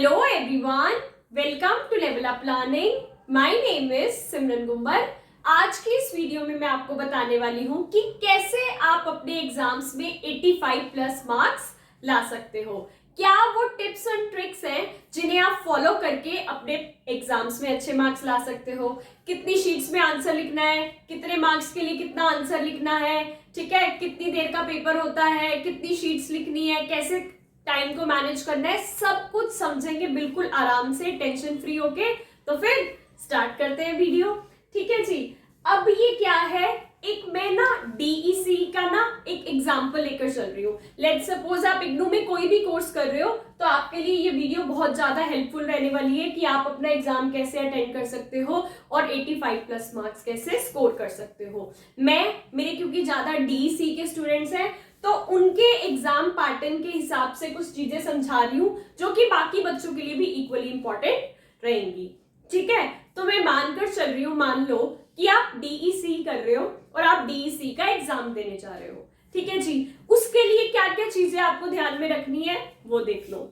Hello everyone, welcome to Level Up Learning. My name is सिमरन गुम्बर. आज की इस video में मैं आपको बताने वाली हूँ कि कैसे आप अपने एग्जाम्स में 85 प्लस मार्क्स ला सकते हो. क्या वो टिप्स एंड ट्रिक्स हैं जिन्हें आप फॉलो करके अपने एग्जाम्स में अच्छे मार्क्स ला सकते हो. कितनी शीट्स में आंसर लिखना है, कितने मार्क्स के लिए कितना आंसर लिखना है, ठीक है, कितनी देर का पेपर होता है, कितनी शीट्स लिखनी है, कैसे टाइम को मैनेज करना है, सब कुछ समझेंगे बिल्कुल आराम से, टेंशन फ्री होके. तो फिर स्टार्ट करते हैं वीडियो. ठीक है जी. अब ये क्या है, एक मैं ना डीईसी का ना एक एग्जांपल लेकर चल रही हूँ. लेट्स सपोज आप इग्नू में कोई भी कोर्स कर रहे हो तो आपके लिए ये वीडियो बहुत ज्यादा हेल्पफुल रहने वाली है कि आप अपना एग्जाम कैसे अटेंड कर सकते हो और 85 प्लस मार्क्स कैसे स्कोर कर सकते हो. मेरे क्योंकि ज्यादा डीईसी के स्टूडेंट्स हैं तो उनके एग्जाम पैटर्न के हिसाब से कुछ चीजें समझा रही हूँ जो कि बाकी बच्चों के लिए भी इक्वली इंपॉर्टेंट रहेंगी. ठीक है, तो मैं मानकर चल रही हूँ, मान लो कि आप डीईसी कर रहे हो और आप डीईसी का एग्जाम देने जा रहे हो. ठीक है जी. उसके लिए क्या क्या चीजें आपको ध्यान में रखनी है वो देख लो.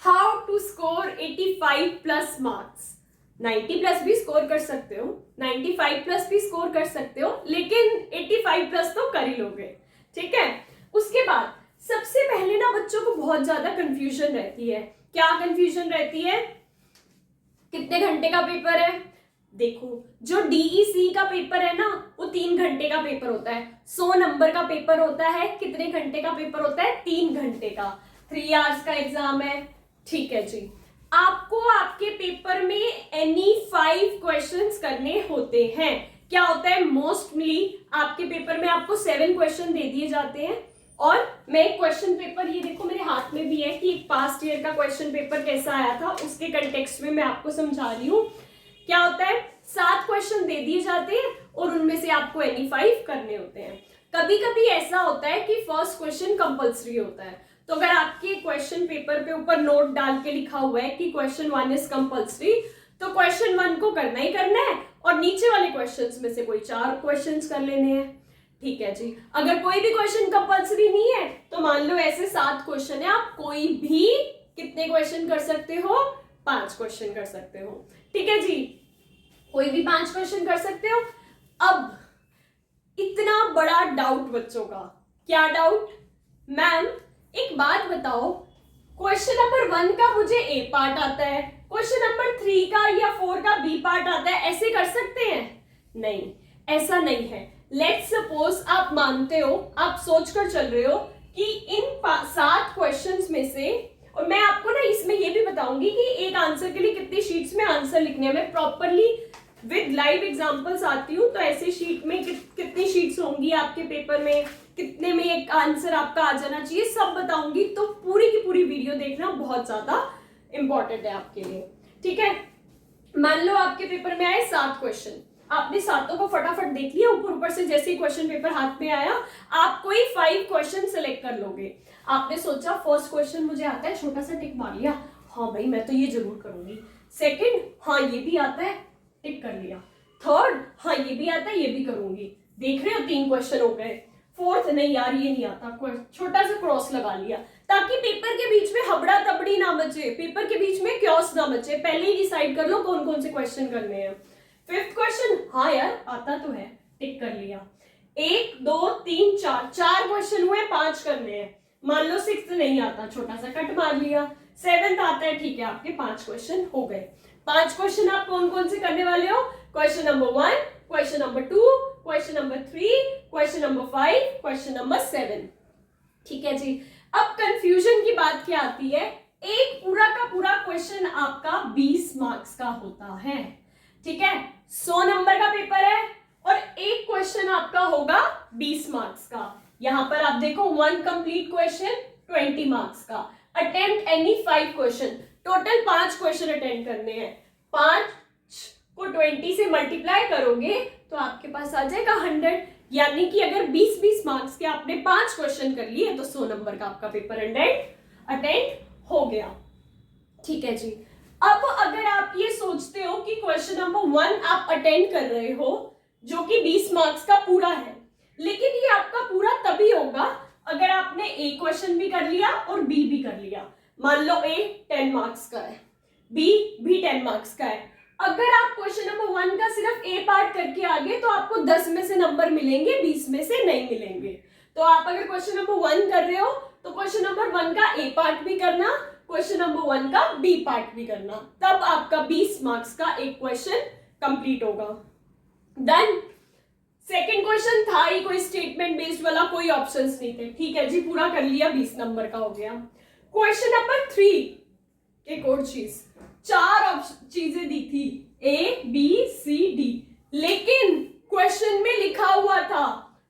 How to score 85 plus marks. 90 plus भी स्कोर कर सकते हो, 95 प्लस भी स्कोर कर सकते हो, लेकिन 85 प्लस तो कर ही लोगे. ठीक है. उसके बाद सबसे पहले ना बच्चों को बहुत ज्यादा कंफ्यूजन रहती है. क्या कंफ्यूजन रहती है? कितने घंटे का पेपर है. देखो, जो डीईसी का पेपर है ना वो 3 घंटे का पेपर होता है. 100 नंबर का पेपर होता है. कितने घंटे का पेपर होता है? 3 घंटे का. 3 आवर्स का एग्जाम है. ठीक है जी. आपको आपके पेपर में एनी 5 क्वेश्चंस करने होते हैं. क्या होता है, मोस्टली आपके पेपर में आपको 7 क्वेश्चन दे दिए जाते हैं. और मैं एक क्वेश्चन पेपर, ये देखो मेरे हाथ में भी है कि एक पास्ट ईयर का क्वेश्चन पेपर कैसा आया था, उसके कंटेक्स्ट में मैं आपको समझा रही हूँ. क्या होता है, 7 क्वेश्चन दे दिए जाते हैं और उनमें से आपको एनी 5 करने होते हैं. कभी कभी ऐसा होता है कि फर्स्ट क्वेश्चन कंपल्सरी होता है. तो अगर आपके क्वेश्चन पेपर पे ऊपर नोट डाल के लिखा हुआ है कि क्वेश्चन 1 इज कंपल्सरी, तो क्वेश्चन 1 को करना ही करना है और नीचे वाले क्वेश्चंस में से कोई 4 क्वेश्चंस कर लेने हैं. ठीक है जी. अगर कोई भी क्वेश्चन कंपल्सरी नहीं है तो मान लो ऐसे 7 क्वेश्चन है, आप कोई भी कितने क्वेश्चन कर सकते हो? 5 क्वेश्चन कर सकते हो. ठीक है जी. कोई भी 5 क्वेश्चन कर सकते हो. अब इतना बड़ा डाउट बच्चों का. क्या डाउट? मैम एक बात बताओ, क्वेश्चन नंबर 1 का मुझे ए पार्ट आता है, क्वेश्चन नंबर 3 का या 4 का बी पार्ट आता है, ऐसे कर सकते हैं? नहीं, ऐसा नहीं है. लेट्स सपोज आप मानते हो, आप सोचकर चल रहे हो कि इन 7 क्वेश्चंस में से, और मैं आपको ना इसमें ये भी बताऊंगी कि एक आंसर के लिए कितनी शीट्स में आंसर लिखने हैं. मैं प्रॉपरली विद लाइव एग्जांपल्स आती हूँ, तो ऐसे शीट में कितनी शीट्स होंगी आपके पेपर में, कितने में एक आंसर आपका आ जाना चाहिए, सब बताऊंगी. तो पूरी की पूरी वीडियो देखना बहुत ज्यादा इंपॉर्टेंट है आपके लिए. ठीक है. मान लो आपके पेपर में आए 7 क्वेश्चन, आपने 7 को फटाफट देख लिया, ऊपर ऊपर से जैसे ही क्वेश्चन पेपर हाथ में आया आप कोई 5 क्वेश्चन सेलेक्ट कर लोगे. आपने सोचा फर्स्ट क्वेश्चन मुझे आता है, छोटा सा टिक मार लिया, हाँ भाई मैं तो ये जरूर करूंगी. सेकंड, हाँ ये भी आता है, टिक कर लिया. थर्ड, हाँ ये भी आता है, ये भी करूंगी. देख रहे हो 3 क्वेश्चन हो गए. फोर्थ, नहीं यार ये नहीं आता, छोटा सा क्रॉस लगा लिया, ताकि पेपर के बीच में हबड़ा तबड़ी ना मचे, पेपर के बीच में क्योस ना मचे. पहले ही डिसाइड कर लो कौन कौन से क्वेश्चन करने हैं. 5th क्वेश्चन, हाँ यार आता तो है, टिक कर लिया. 1 2 3 4 क्वेश्चन हुए, 5 करने हैं. मान लो 6th नहीं आता, छोटा सा कट मार लिया. 7th आता है, ठीक है, आपके 5 क्वेश्चन हो गए. 5 क्वेश्चन आप कौन कौन से करने वाले हो? Question number 1, question number 2, question number 3, question number 5, question number 7. ठीक है जी. अब कंफ्यूजन की बात क्या आती है, एक पूरा का पूरा क्वेश्चन आपका 20 मार्क्स का होता है. ठीक है. 100 नंबर का पेपर है और एक क्वेश्चन आपका होगा 20 मार्क्स का. यहां पर आप देखो 1 कंप्लीट क्वेश्चन 20 मार्क्स का. Attempt any 5 question. Total 5 question attend करने हैं. 5 को 20 से मल्टीप्लाई करोगे तो आपके पास आ जाएगा 100. यानी कि अगर 20-20 मार्क्स के आपने 5 क्वेश्चन कर लिए तो 100 नंबर का आपका पेपर अटेंड हो गया. ठीक है जी. अब अगर आप ये सोचते हो कि क्वेश्चन नंबर 1 आप अटेंड कर रहे हो जो कि 20 मार्क्स का पूरा है, लेकिन ये आपका पूरा तभी होगा अगर आपने ए क्वेश्चन भी कर लिया और बी भी कर लिया. मान लो A 10 मार्क्स का है, B भी 10 मार्क्स का है। अगर आप क्वेश्चन नंबर 1 का सिर्फ A पार्ट करके आ गए तो आपको 10 में से नंबर मिलेंगे, 20 में से नहीं मिलेंगे। तो आप अगर क्वेश्चन नंबर 1 कर रहे हो तो क्वेश्चन नंबर 1 का A पार्ट भी करना, क्वेश्चन नंबर 1 का B पार्ट भी करना, तब आपका 20 मार्क्स का एक क्वेश्चन कंप्लीट होगा। डन। सेकंड क्वेश्चन था ही कोई स्टेटमेंट बेस्ड वाला, कोई ऑप्शंस नहीं थे। ठीक है जी, पूरा कर लिया, 20 नंबर का हो गया। क्वेश्चन नंबर 3 एक और चीज, 4 चीजें दी थी A B C D, लेकिन क्वेश्चन में लिखा हुआ था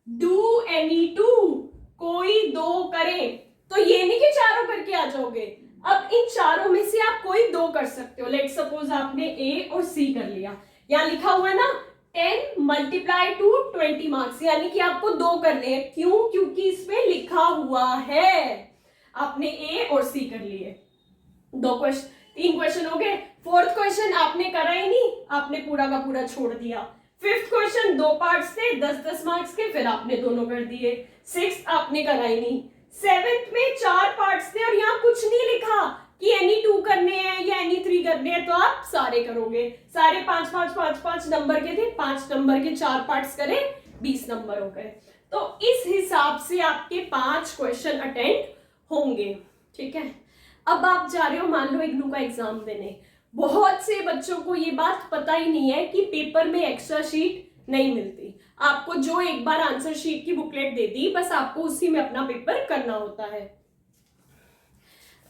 डू एनी टू, कोई 2 करे। तो ये नहीं कि चारों करके आ जाओगे, अब इन चारों में से आप कोई 2 कर सकते हो। लेट सपोज आपने A और C कर लिया, यहाँ लिखा हुआ है ना 10 मल्टीप्लाई टू 20 मार्क्स, यानी कि आपको 2 करने हैं। क्यों? क्योंकि इसमें लिखा हुआ है। आपने A और C कर लिए, 3 क्वेश्चन हो गए। 4th क्वेश्चन आपने करा ही नहीं, आपने पूरा का पूरा छोड़ दिया। 5th क्वेश्चन 2 पार्ट्स थे 10-10 मार्क्स के, फिर आपने दोनों कर दिए। 6th आपने करा ही नहीं। 7th में 4 पार्ट्स थे और यहाँ कुछ नहीं लिखा कि एनी 2 करने हैं या एनी 3 करने हैं, तो आप सारे करोगे। सारे 5-5 नंबर के थे, 5 नंबर के 4 पार्ट्स करे, 20 नंबर हो गए। तो इस हिसाब से आपके 5 क्वेश्चन अटेंड होंगे। ठीक है, अब आप जा रहे हो मान लो इग्नू का एग्जाम देने। बहुत से बच्चों को ये बात पता ही नहीं है कि पेपर में एक्स्ट्रा शीट नहीं मिलती। आपको जो एक बार आंसर शीट की बुकलेट दे दी, बस आपको उसी में अपना पेपर करना होता है।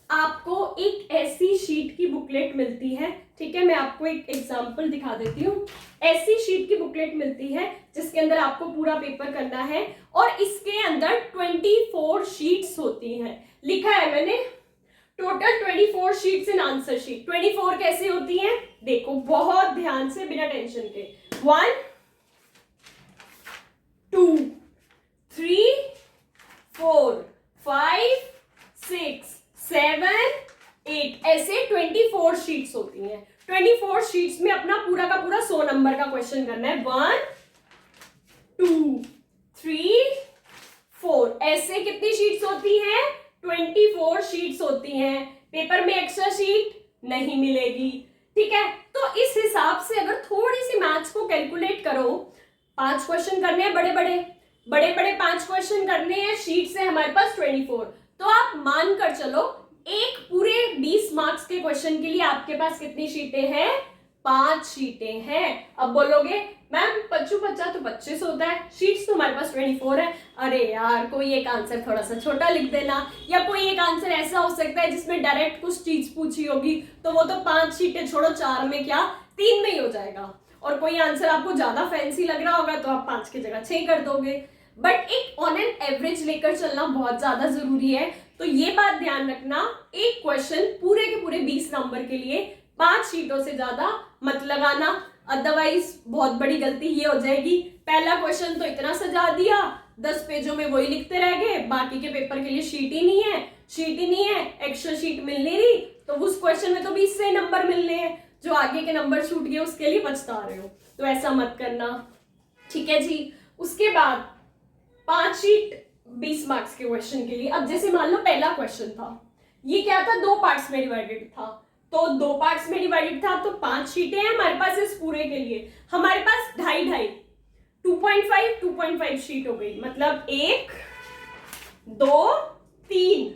आपको एक ऐसी शीट की बुकलेट मिलती है, ठीक है, मैं आपको एक एग्जांपल दिखा देती हूँ। ऐसी शीट की बुकलेट मिलती है जिसके अंदर आपको पूरा पेपर करना है और इसके अंदर 24 शीट्स होती हैं। लिखा है मैंने total 24 sheets in answer sheet. 24 कैसे होती हैं देखो, बहुत ध्यान से, बिना टेंशन के। 1 2 3 4 5 6 7 8 ऐसे 24 शीट्स होती हैं। 24 शीट्स में अपना पूरा का पूरा 100 नंबर का क्वेश्चन करना है। 1 2 3 4 ऐसे कितनी शीट्स होती हैं? 24 शीट्स होती हैं। पेपर में एक्स्ट्रा शीट नहीं मिलेगी। ठीक है, तो इस हिसाब से अगर थोड़ी सी मैथ्स को कैलकुलेट करो, 5 क्वेश्चन करने हैं, बड़े बड़े 5 क्वेश्चन करने हैं, शीट है हमारे पास 24। तो आप मान कर चलो एक पूरे 20 मार्क्स के क्वेश्चन के लिए आपके पास कितनी शीटें हैं? 5 शीटें हैं। अब बोलोगे मैम 55 तो 25 होता है, शीट्स तो हमारे पास 24 है। अरे यार, कोई एक आंसर थोड़ा सा छोटा लिख देना, या कोई एक आंसर ऐसा हो सकता है जिसमें डायरेक्ट कुछ चीज पूछी होगी, तो वो तो 5 शीटें छोड़ो, 4 में क्या 3 में ही हो जाएगा। और कोई आंसर आपको ज्यादा फैंसी लग रहा होगा तो आप 5 की जगह 6 कर दोगे। बट एक ऑन एन एवरेज लेकर चलना बहुत ज्यादा जरूरी है। तो ये बात ध्यान रखना, एक क्वेश्चन पूरे के पूरे 20 नंबर के लिए 5 शीटों से ज्यादा मत लगाना, अदरवाइज बहुत बड़ी गलती ये हो जाएगी, पहला क्वेश्चन तो इतना सजा दिया, 10 पेजों में वही लिखते रह गए, बाकी के पेपर के लिए शीट ही नहीं है, एक्स्ट्रा शीट मिल नहीं रही, तो उस क्वेश्चन में तो 20 से नंबर मिलने हैं, जो आगे के नंबर छूट गए उसके लिए पछता रहे हो। तो ऐसा मत करना। ठीक है जी, उसके बाद 5 शीट 20 मार्क्स के क्वेश्चन के लिए। अब जैसे मान लो पहला क्वेश्चन था, ये क्या था, 2 पार्ट्स में डिवाइडेड था, तो 2 पार्ट्स में डिवाइडेड था तो 5 शीटें हैं हमारे पास इस पूरे के लिए। हमारे पास 2.5 2.5 शीट हो गई, मतलब 1 2 3।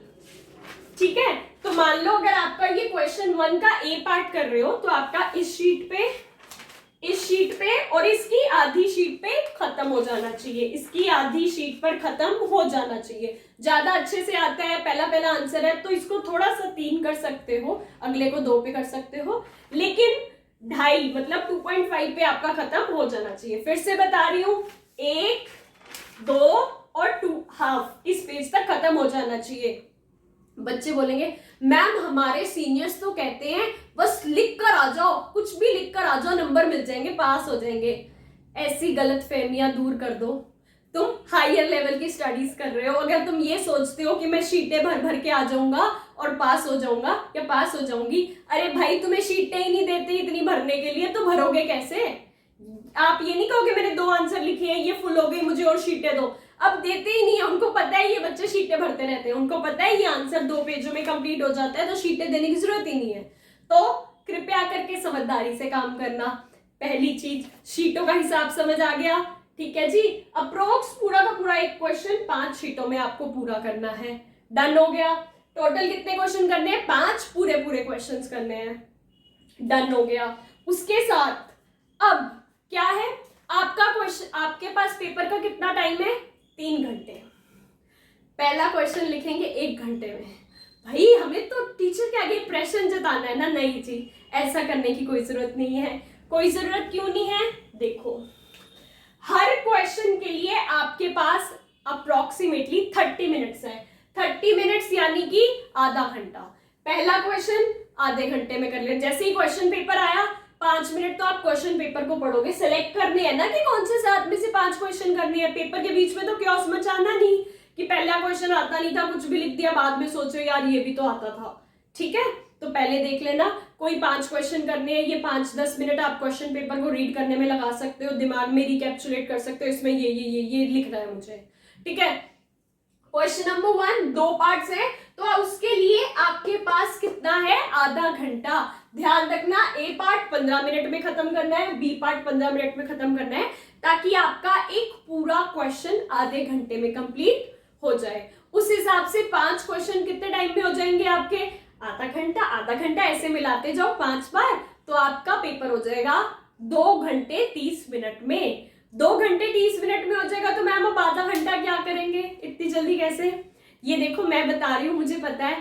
ठीक है, तो मान लो अगर आपका ये क्वेश्चन 1 का ए पार्ट कर रहे हो तो आपका इस शीट पे और इसकी आधी शीट पे खत्म हो जाना चाहिए, इसकी आधी शीट पर खत्म हो जाना चाहिए। ज्यादा अच्छे से आता है, पहला आंसर है, तो इसको थोड़ा सा 3 कर सकते हो, अगले को 2 पे कर सकते हो, लेकिन 2.5 मतलब 2.5 पे आपका खत्म हो जाना चाहिए। फिर से बता रही हूँ, 1 2 और 2 हाफ इस पेज तक खत्म हो जाना चाहिए। बच्चे बोलेंगे मैम हमारे सीनियर्स तो कहते हैं बस लिख कर आ जाओ, कुछ भी लिख कर आ जाओ, नंबर मिल जाएंगे, पास हो जाएंगे। ऐसी गलतफहमियां दूर कर दो। तुम हायर लेवल की स्टडीज कर रहे हो, अगर तुम ये सोचते हो कि मैं शीटें भर के आ जाऊंगा और पास हो जाऊंगा या पास हो जाऊंगी, अरे भाई तुम्हें शीटें ही नहीं देते इतनी भरने के लिए, तो भरोगे कैसे? आप ये नहीं कहोगे मैंने 2 आंसर लिखे हैं, ये फुल हो गई, मुझे और शीटें दो। अब देते ही नहीं है, उनको पता है ये बच्चे शीटें भरते रहते हैं, उनको पता है ये आंसर 2 पेजों में कंप्लीट हो जाता है, तो शीटें देने की जरूरत ही नहीं है। तो कृपया करके समझदारी से काम करना। पहली चीज, शीटों का हिसाब समझ आ गया, ठीक है जी। अप्रोक्स पूरा का पूरा एक क्वेश्चन 5 शीटों में आपको पूरा करना है। डन हो गया। टोटल कितने क्वेश्चन करने हैं? 5 पूरे पूरे क्वेश्चंस करने हैं। डन हो गया। उसके साथ अब क्या है, आपका क्वेश्चन, आपके पास पेपर का कितना टाइम है? 3 घंटे। पहला क्वेश्चन लिखेंगे 1 घंटे में। भाई हमें तो टीचर के आगे प्रेशर जताना है ना? नहीं जी, ऐसा करने की कोई जरूरत नहीं है। कोई जरूरत क्यों नहीं है? देखो, हर क्वेश्चन के लिए आपके पास अप्रोक्सीमेटली 30 मिनट्स है। 30 मिनट्स यानी कि आधा घंटा। पहला क्वेश्चन आधे घंटे में कर ले। जैसे ही क्वेश्चन पेपर आया, 5 मिनट तो आप क्वेश्चन पेपर को पढ़ोगे, सेलेक्ट करने हैं ना कि कौन से 7 में से 5 क्वेश्चन करने हैं। पेपर के बीच में तो क्योस मचाना नहीं कि पहला क्वेश्चन आता नहीं था, कुछ भी लिख दिया, बाद में सोचो यार ये भी तो आता था। ठीक है, तो पहले देख लेना कोई 5 क्वेश्चन करने हैं, ये 5-10 मिनट आप क्वेश्चन पेपर को रीड करने में लगा सकते हो, दिमाग में रिकैप्चुलेट कर सकते हो, इसमें ये लिखना है मुझे। ठीक है, क्वेश्चन नंबर 1 2 पार्ट्स है, तो उसके लिए आपके पास कितना है? आधा घंटा। ध्यान रखना, ए पार्ट 15 मिनट में खत्म करना है, बी पार्ट 15 मिनट में खत्म करना है, ताकि आपका एक पूरा क्वेश्चन आधे घंटे में कंप्लीट हो जाए। उस हिसाब से 5 क्वेश्चन कितने टाइम में हो जाएंगे आपके? आधा घंटा ऐसे मिलाते जाओ 5 बार, तो आपका पेपर हो जाएगा 2 घंटे 30 मिनट में। 2 घंटे 30 मिनट में हो जाएगा, तो मैम अब आधा घंटा क्या करेंगे इतनी जल्दी कैसे? ये देखो, मैं बता रही हूँ, मुझे पता है,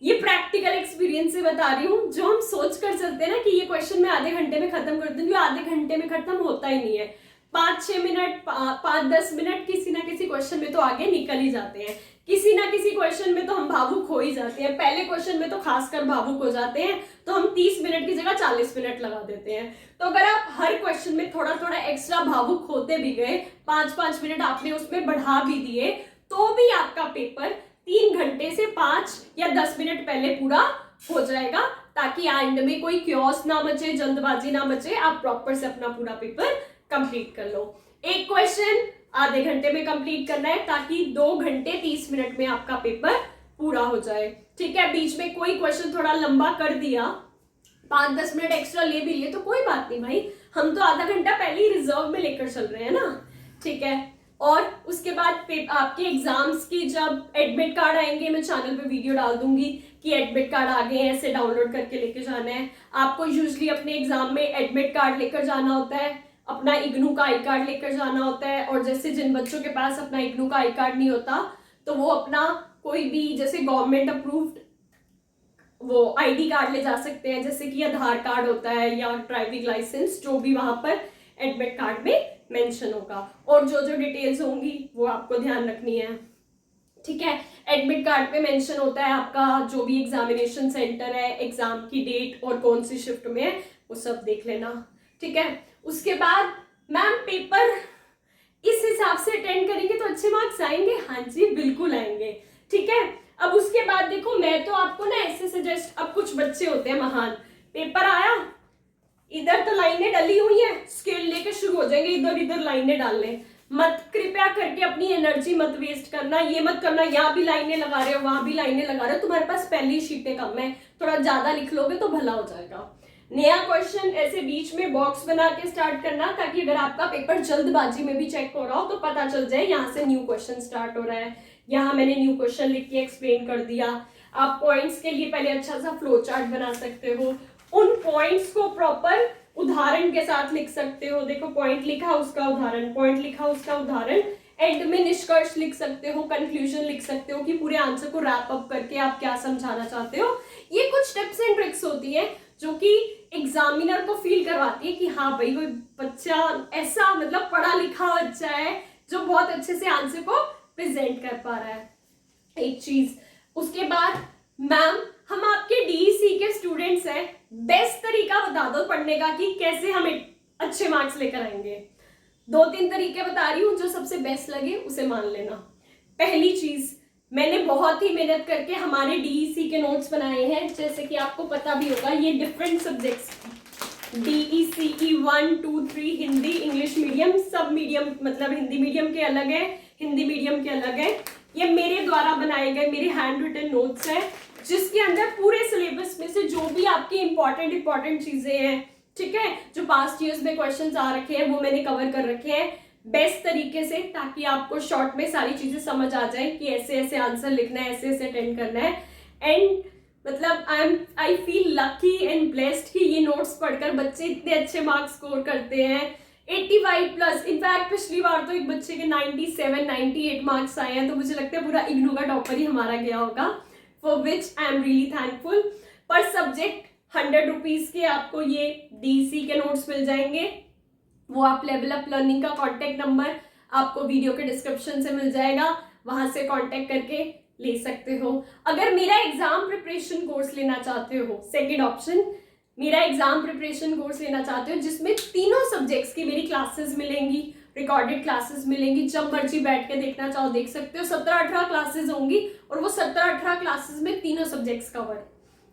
ये प्रैक्टिकल एक्सपीरियंस से बता रही हूँ। जो हम सोच कर चलते हैं ना कि ये क्वेश्चन मैं आधे घंटे में खत्म कर दूंगी, आधे घंटे में खत्म होता ही नहीं है। 5-6 मिनट 5-10 मिनट किसी ना किसी क्वेश्चन में तो आगे निकल ही जाते हैं। किसी ना किसी क्वेश्चन में तो हम भावुक हो ही जाते हैं। पहले क्वेश्चन में तो खासकर भावुक हो जाते हैं, तो हम 30 मिनट की जगह 40 मिनट लगा देते हैं। तो अगर आप हर क्वेश्चन में थोड़ा थोड़ा एक्स्ट्रा भावुक होते भी गए, 5-5 मिनट आपने उसमें बढ़ा भी दिए, तो भी आपका पेपर 3 घंटे से 5 या 10 मिनट पहले पूरा हो जाएगा, ताकि एंड में कोई क्योस ना मचे, जल्दबाजी ना मचे, आप प्रॉपर से अपना पूरा पेपर कंप्लीट कर लो। एक क्वेश्चन आधे घंटे में कंप्लीट करना है, ताकि 2 घंटे 30 मिनट में आपका पेपर पूरा हो जाए। ठीक है, बीच में कोई क्वेश्चन थोड़ा लंबा कर दिया, 5-10 मिनट एक्स्ट्रा ले भी लिए, तो कोई बात नहीं भाई, हम तो आधा घंटा पहले ही रिजर्व में लेकर चल रहे हैं ना। ठीक है, और उसके बाद आपके एग्जाम्स की जब एडमिट कार्ड आएंगे, मैं चैनल पे वीडियो डाल दूंगी कि एडमिट कार्ड आ गए हैं, ऐसे डाउनलोड करके लेके जाना है। आपको यूजुअली अपने एग्जाम में एडमिट कार्ड लेकर जाना होता है, अपना इग्नू का आई कार्ड लेकर जाना होता है, और जैसे जिन बच्चों के पास अपना इग्नू का आई कार्ड नहीं होता, तो वो अपना कोई भी जैसे गवर्नमेंट अप्रूव्ड वो आईडी कार्ड ले जा सकते हैं, जैसे कि आधार कार्ड होता है या ड्राइविंग लाइसेंस, जो भी वहां पर एडमिट कार्ड में मेंशन होगा, और जो जो डिटेल्स होंगी वो आपको ध्यान रखनी है। ठीक है, एडमिट कार्ड पे मेंशन होता है आपका जो भी एग्जामिनेशन सेंटर है, एग्जाम की डेट और कौन सी शिफ्ट में है, वो सब देख लेना। ठीक है, उसके बाद मैम पेपर इस हिसाब से अटेंड करेंगे तो अच्छे मार्क्स आएंगे? हाँ जी, बिल्कुल आएंगे। ठीक है, अब उसके बाद देखो, मैं तो आपको ना ऐसे सजेस्ट, अब कुछ बच्चे होते हैं महान, पेपर आया, इधर तो लाइनें डली हुई हैं, स्केल लेके शुरू हो जाएंगे इधर इधर लाइनें डालने। मत, कृपया करके अपनी एनर्जी मत वेस्ट करना। ये मत करना यहाँ भी लाइनें लगा रहे हो, वहां भी लाइनें लगा रहे हो, तुम्हारे पास पहली शीटें कम है, थोड़ा ज्यादा लिख लोगे तो भला हो जाएगा। नया क्वेश्चन ऐसे बीच में बॉक्स बना के स्टार्ट करना, ताकि अगर आपका पेपर जल्दबाजी में भी चेक हो रहा हो तो पता चल जाए यहाँ से न्यू क्वेश्चन स्टार्ट हो रहा है, यहाँ मैंने न्यू क्वेश्चन लिख के एक्सप्लेन कर दिया। आप पॉइंट्स के लिए पहले अच्छा सा फ्लो चार्ट बना सकते हो, उन पॉइंट्स को प्रॉपर उदाहरण के साथ लिख सकते हो। देखो, पॉइंट लिखा उसका उदाहरण, पॉइंट लिखा उसका उदाहरण, एंड में निष्कर्ष लिख सकते हो, कंक्लूजन लिख सकते हो कि पूरे आंसर को रैप अप करके आप क्या समझाना चाहते हो। ये कुछ टिप्स एंड ट्रिक्स होती है जो कि एग्जामिनर को फील करवाती है कि हाँ भाई कोई बच्चा ऐसा मतलब पढ़ा लिखा बच्चा है जो बहुत अच्छे से आंसर को प्रेजेंट कर पा रहा है। एक चीज, उसके बाद मैम हम आपके डीईसी के स्टूडेंट्स हैं, बेस्ट तरीका बता दो पढ़ने का कि कैसे हम अच्छे मार्क्स लेकर आएंगे। 2-3 तरीके बता रही हूँ, जो सबसे बेस्ट लगे उसे मान लेना। पहली चीज, मैंने बहुत ही मेहनत करके हमारे डीईसी के नोट्स बनाए हैं, जैसे कि आपको पता भी होगा, ये different subjects DECE 1, 2, 3 Hindi English medium, सब मीडियम मतलब हिंदी मीडियम के अलग है, हिंदी मीडियम के अलग है। ये मेरे द्वारा बनाए गए मेरे हैंड रिटन नोट्स हैं, जिसके अंदर पूरे सिलेबस में से जो भी आपकी इंपॉर्टेंट चीजें हैं, ठीक है, जो पास्ट ईयर्स में क्वेश्चंस आ रखे हैं वो मैंने कवर कर रखे हैं बेस्ट तरीके से, ताकि आपको शॉर्ट में सारी चीजें समझ आ जाए कि ऐसे ऐसे आंसर लिखना है, ऐसे ऐसे अटेंड करना है। एंड मतलब I feel lucky and blessed कि ये नोट्स पढ़कर बच्चे इतने अच्छे मार्क्स स्कोर करते हैं, 85+। इनफैक्ट पिछली बार तो एक बच्चे के 97 98 मार्क्स आए हैं, तो मुझे लगता है पूरा इग्नू का टॉपर ही हमारा गया होगा, for which I am really thankful. पर सब्जेक्ट 100 रुपीज के आपको ये डीसी के नोट्स मिल जाएंगे। वो आप लेवल अप लर्निंग का कॉन्टेक्ट नंबर आपको वीडियो के डिस्क्रिप्शन से मिल जाएगा, वहां से कॉन्टेक्ट करके ले सकते हो। अगर मेरा एग्जाम प्रिपरेशन कोर्स लेना चाहते हो, सेकेंड ऑप्शन, मेरा एग्जाम प्रिपरेशन कोर्स लेना चाहते हो जिसमें तीनों सब्जेक्ट्स की मेरी क्लासेस मिलेंगी, रिकॉर्डेड क्लासेस मिलेंगी, जब मर्जी बैठ के देखना चाहो देख सकते हो। 17-18 क्लासेस होंगी और वो 17-18 क्लासेस में तीनों सब्जेक्ट्स कवर,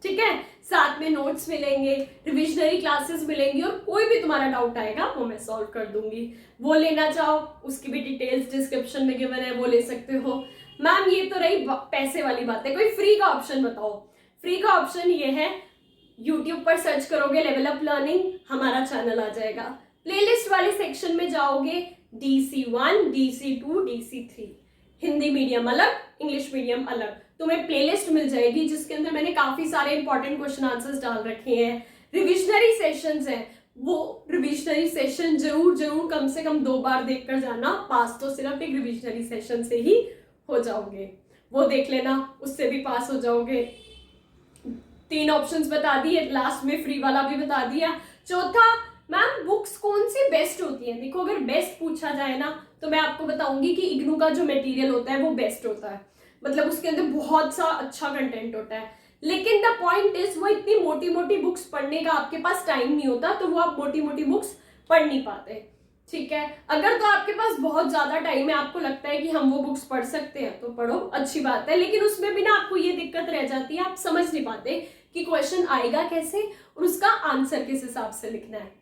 ठीक है। साथ में नोट्स मिलेंगे, रिविजनरी क्लासेस मिलेंगी, और कोई भी तुम्हारा डाउट आएगा वो मैं सॉल्व कर दूंगी। वो लेना चाहो उसकी भी डिटेल्स डिस्क्रिप्शन में गिवन है, वो ले सकते हो। मैम ये तो रही पैसे वाली बात है, कोई फ्री का ऑप्शन बताओ। फ्री का ऑप्शन ये है, यूट्यूब पर सर्च करोगे लेवल अप लर्निंग, हमारा चैनल आ जाएगा। प्लेलिस्ट वाले सेक्शन में जाओगे, DC1, DC2, DC3, Hindi medium अलग, इंग्लिश मीडियम अलग, तुम्हें प्लेलिस्ट मिल जाएगी जिसके अंदर मैंने काफी सारे इंपॉर्टेंट क्वेश्चन आंसर्स डाल रखे हैं। रिविजनरी सेशंस हैं, वो रिविजनरी सेशन जरूर कम से कम 2 बार देखकर जाना, पास तो सिर्फ एक रिविजनरी सेशन से ही हो जाओगे, वो देख लेना, उससे भी पास हो जाओगे। 3 ऑप्शंस बता दिए, लास्ट में फ्री वाला भी बता दिया। चौथा, मैम बुक्स कौन सी बेस्ट होती है? देखो अगर बेस्ट पूछा जाए ना तो मैं आपको बताऊंगी कि इग्नू का जो मटेरियल होता है वो बेस्ट होता है, मतलब उसके अंदर बहुत सा अच्छा कंटेंट होता है। लेकिन द पॉइंट इज, वो इतनी मोटी मोटी बुक्स पढ़ने का आपके पास टाइम नहीं होता, तो वो आप मोटी मोटी बुक्स पढ़ नहीं पाते, ठीक है। अगर तो आपके पास बहुत ज्यादा टाइम है, आपको लगता है कि हम वो बुक्स पढ़ सकते हैं, तो पढ़ो, अच्छी बात है। लेकिन उसमें भी ना आपको ये दिक्कत रह जाती है, आप समझ नहीं पाते कि क्वेश्चन आएगा कैसे और उसका आंसर किस हिसाब से लिखना है।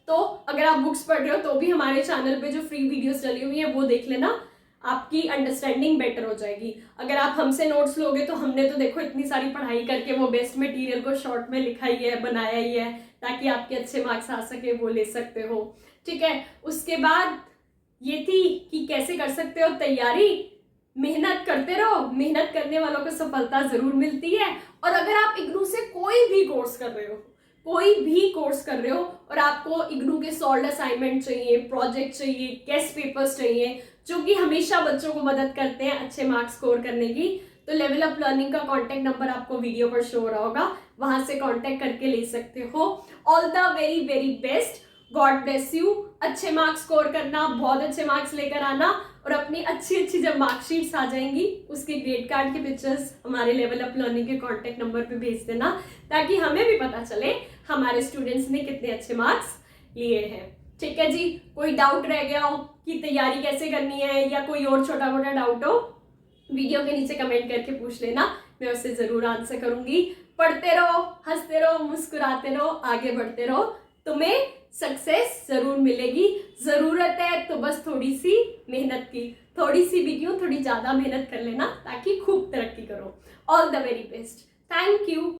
तो अगर आप बुक्स पढ़ रहे हो तो भी हमारे चैनल पे जो फ्री वीडियोस डली हुई है वो देख लेना, आपकी अंडरस्टैंडिंग बेटर हो जाएगी। अगर आप हमसे नोट्स लोगे तो हमने तो देखो इतनी सारी पढ़ाई करके वो बेस्ट मटेरियल को शॉर्ट में लिखा ही है, बनाया ही है, ताकि आपके अच्छे मार्क्स आ सके, वो ले सकते हो, ठीक है। उसके बाद ये थी कि कैसे कर सकते हो तैयारी, मेहनत करते रहो, मेहनत करने वालों को सफलता जरूर मिलती है। और अगर आप इग्नू से कोई भी कोर्स कर रहे हो और आपको इग्नू के सॉल्व्ड असाइनमेंट चाहिए, प्रोजेक्ट चाहिए, टेस्ट पेपर्स चाहिए, जो कि हमेशा बच्चों को मदद करते हैं अच्छे मार्क्स स्कोर करने की, तो लेवल अप लर्निंग का कांटेक्ट नंबर आपको वीडियो पर शो हो रहा होगा, वहां से कांटेक्ट करके ले सकते हो। All the very very best, God bless you. अच्छे मार्क्स स्कोर करना, बहुत अच्छे मार्क्स लेकर आना, और अपनी अच्छी जब मार्कशीट्स आ जाएंगी उसके ग्रेड कार्ड के पिक्चर्स हमारे लेवल अप लर्निंग के कांटेक्ट नंबर पे भेज देना, ताकि हमें भी पता चले हमारे स्टूडेंट्स ने कितने अच्छे मार्क्स लिए हैं, ठीक है जी। कोई डाउट रह गया हो कि तैयारी कैसे करनी है, या कोई और छोटा मोटा डाउट हो, वीडियो के नीचे कमेंट करके पूछ लेना, मैं उससे जरूर आंसर करूंगी। पढ़ते रहो, हंसते रहो, मुस्कुराते रहो, आगे बढ़ते रहो, तुम्हें सक्सेस जरूर मिलेगी। जरूरत है तो बस थोड़ी सी मेहनत की, थोड़ी सी भी क्यों, थोड़ी ज्यादा मेहनत कर लेना, ताकि खूब तरक्की करो। All the very best, thank you.